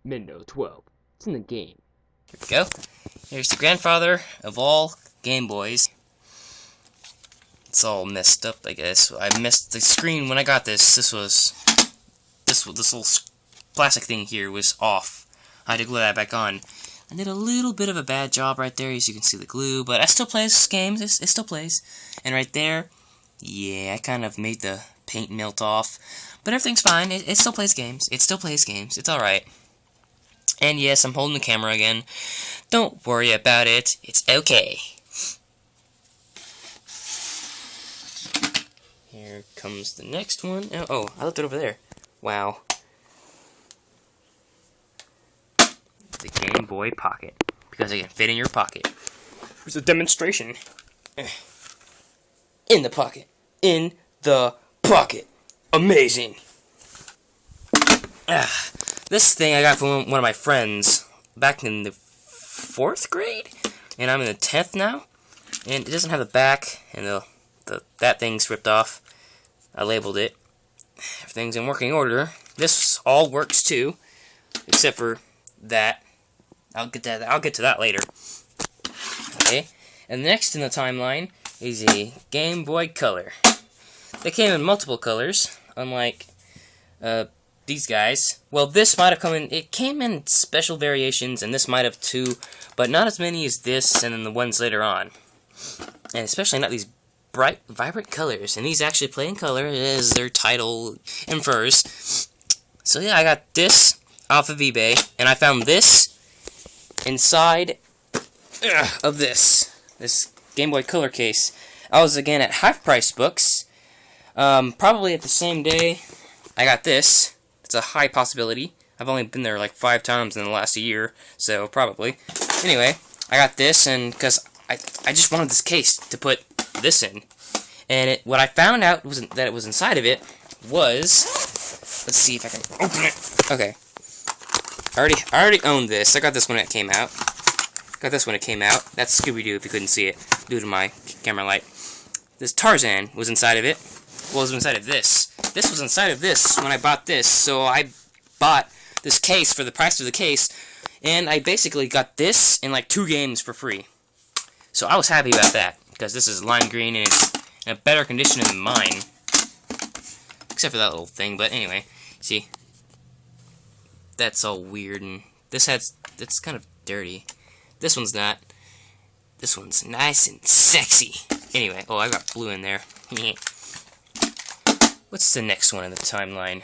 Mendo 12. It's in the game. Here we go. Here's the grandfather of all Game Boys. It's all messed up, I guess. I missed the screen when I got this. This little plastic thing here was off. I had to glue that back on. I did a little bit of a bad job right there, as you can see the glue, but I still play this game. It still plays. And right there, yeah, I kind of made the paint melt off. But everything's fine. It still plays games. It still plays games. It's alright. And yes, I'm holding the camera again. Don't worry about it. It's okay. Here comes the next one. Oh, I left it over there. Wow. The Game Boy Pocket. Because it can fit in your pocket. Here's a demonstration. In the pocket. In the pocket. Amazing. This thing I got from one of my friends back in the 4th grade, and I'm in the 10th now, and it doesn't have the back, and that thing's ripped off. I labeled it. Everything's in working order. This all works too, except for that. I'll get to that later. Okay, and next in the timeline is a Game Boy Color. They came in multiple colors, unlike these guys. Well, this might have come in, it came in special variations, and this might have too, but not as many as this and then the ones later on. And especially not these bright, vibrant colors. And these actually play in color, as their title infers. So yeah, I got this off of eBay, and I found this inside of this Game Boy Color case. I was again at Half Price Books, probably at the same day I got this. It's a high possibility. I've only been there like 5 times in the last year, so probably. Anyway, I got this, and because I just wanted this case to put this in, and what I found out was that it was inside of it was, let's see if I can open it. Okay, I already owned this. I got this when it came out. That's Scooby-Doo if you couldn't see it due to my camera light. This Tarzan was inside of it. Well, it was inside of this. This was inside of this when I bought this, so I bought this case for the price of the case, and I basically got this in like 2 games for free. So I was happy about that, because this is lime green and it's in a better condition than mine. Except for that little thing, but anyway, see? That's all weird, and it's kind of dirty. This one's not. This one's nice and sexy. Anyway, oh, I got blue in there. What's the next one in the timeline?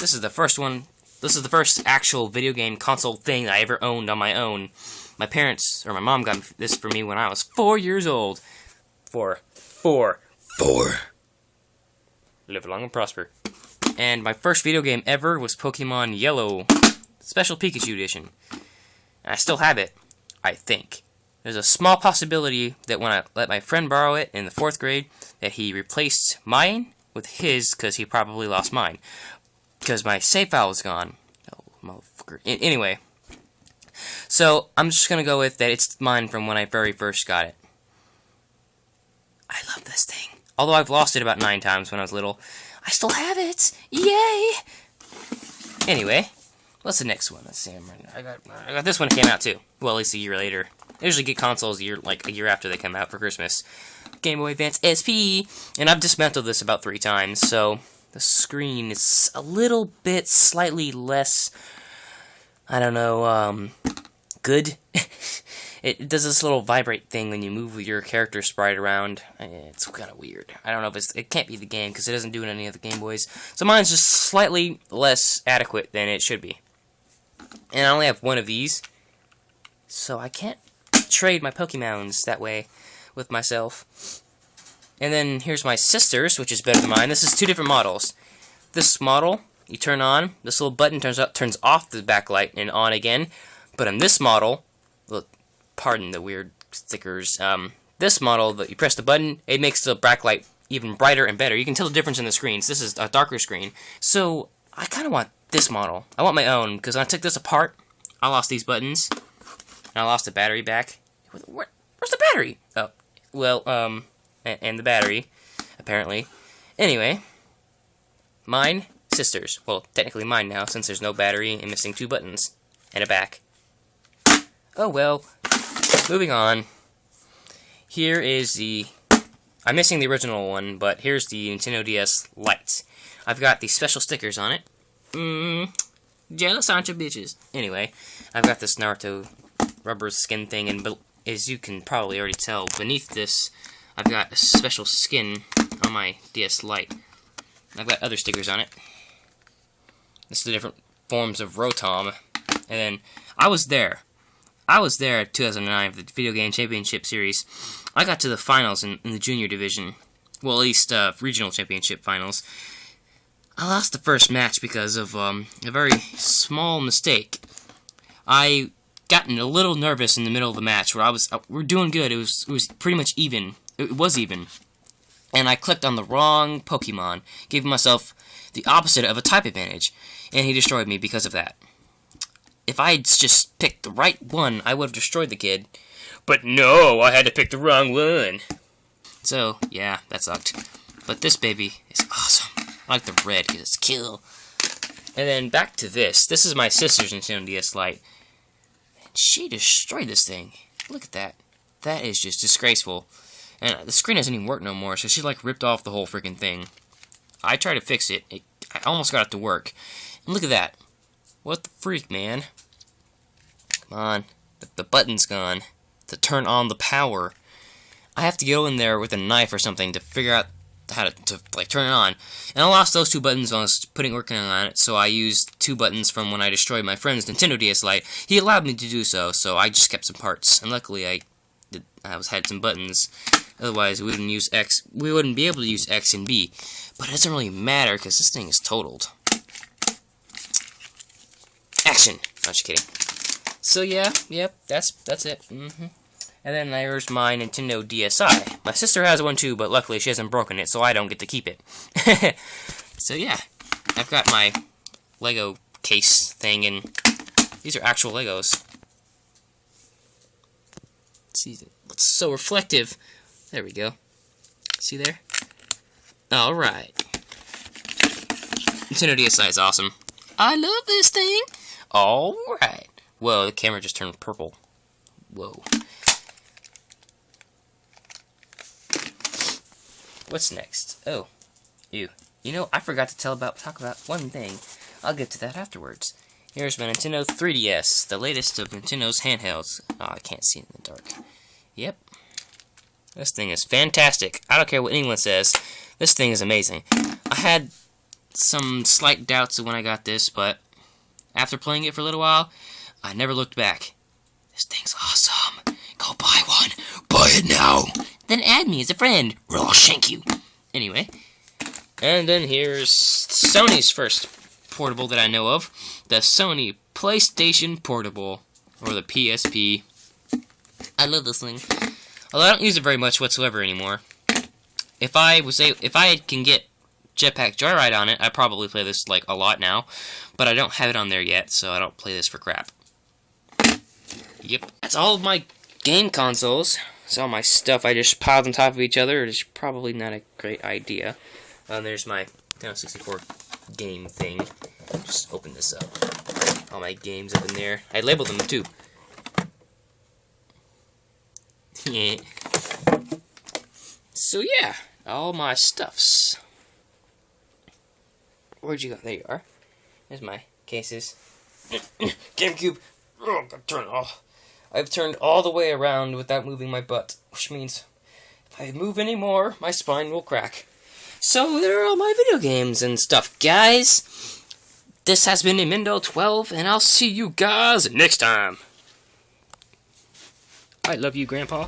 This is the first one. This is the first actual video game console thing I ever owned on my own. My parents, or my mom got this for me when I was 4 years old. Four. Live long and prosper. And my first video game ever was Pokemon Yellow, Special Pikachu Edition. And I still have it, I think. There's a small possibility that when I let my friend borrow it in the 4th grade, that he replaced mine with his, because he probably lost mine. Because my save file was gone. Oh, motherfucker. Anyway. So, I'm just going to go with that it's mine from when I very first got it. I love this thing. Although I've lost it about 9 times when I was little, I still have it! Yay! Anyway, what's the next one? Let's see. I got this one that came out too. Well, at least a year later. I usually get consoles a year after they come out for Christmas. Game Boy Advance SP, and I've dismantled this about 3 times, so the screen is a little bit slightly less, I don't know, good. It does this little vibrate thing when you move your character sprite around. It's kind of weird. I don't know if it can't be the game, because it doesn't do it on any of the Game Boys. So mine's just slightly less adequate than it should be. And I only have 1 of these, so I can't trade my Pokemons that way with myself. And then here's my sister's, which is better than mine. This is 2 different models. This model, you turn on, this little button turns off the backlight and on again. But in this model, look, pardon the weird stickers, this model, that you press the button, it makes the backlight even brighter and better. You can tell the difference in the screens. This is a darker screen. So, I kind of want this model. I want my own, because when I took this apart, I lost these buttons, and I lost the battery back. Where's the battery? Oh, well, and the battery, apparently. Anyway, mine sister's. Well, technically mine now, since there's no battery and missing 2 buttons. And a back. Oh well. Moving on. Here is the... I'm missing the original one, but here's the Nintendo DS Lite. I've got the special stickers on it. Jealous, aren't you, bitches? Anyway, I've got this Naruto rubber skin thing, and as you can probably already tell, beneath this, I've got a special skin on my DS Lite. I've got other stickers on it. This is the different forms of Rotom. And then, I was there at 2009 for the Video Game Championship Series. I got to the finals in the junior division. Well, at least regional championship finals. I lost the first match because of a very small mistake. I gotten a little nervous in the middle of the match where we're doing good. It was pretty much even. It was even. And I clicked on the wrong Pokemon, giving myself the opposite of a type advantage, and he destroyed me because of that. If I had just picked the right one, I would have destroyed the kid. But no, I had to pick the wrong one. So, yeah, that sucked. But this baby is awesome. I like the red because it's kill. And then back to this. This is my sister's Nintendo DS Lite. And she destroyed this thing. Look at that. That is just disgraceful. And the screen doesn't even work no more, so she like ripped off the whole freaking thing. I tried to fix it. I almost got it to work. And look at that. What the freak, man? Come on. The button's gone. To turn on the power. I have to go in there with a knife or something to figure out how to like turn it on. And I lost those 2 buttons when I was working on it, so I used 2 buttons from when I destroyed my friend's Nintendo DS Lite. He allowed me to do so, so I just kept some parts. And luckily I had some buttons. Otherwise we wouldn't be able to use X and B. But it doesn't really matter because this thing is totaled. Action! I'm just kidding. So yeah, yep, that's it. And then there's my Nintendo DSi. My sister has one too, but luckily she hasn't broken it, so I don't get to keep it. So yeah, I've got my Lego case thing, and these are actual Legos. See, it's so reflective. There we go. See there? Alright. Nintendo DSi is awesome. I love this thing! Alright. Whoa, the camera just turned purple. Whoa. What's next? Oh, you know, I forgot to talk about one thing. I'll get to that afterwards. Here's my Nintendo 3DS, the latest of Nintendo's handhelds. Oh, I can't see in the dark. Yep. This thing is fantastic. I don't care what anyone says. This thing is amazing. I had some slight doubts when I got this, but after playing it for a little while, I never looked back. This thing's awesome. Go buy one. Buy it now. Then add me as a friend, or I'll shank you. Anyway. And then here's Sony's first portable that I know of. The Sony PlayStation Portable. Or the PSP. I love this thing. Although I don't use it very much whatsoever anymore. If I can get Jetpack Joyride on it, I probably play this like a lot now. But I don't have it on there yet, so I don't play this for crap. Yep. That's all of my game consoles. It's all my stuff I just piled on top of each other. It's probably not a great idea. There's my Nintendo 64 game thing. Just open this up. All my games up in there. I labeled them too. Yeah. So yeah, all my stuffs. Where'd you go? There you are. There's my cases. GameCube. Oh, God, turn it off. I've turned all the way around without moving my butt, which means if I move any more, my spine will crack. So there are all my video games and stuff, guys. This has been Nintendo 12, and I'll see you guys next time. I love you, Grandpa.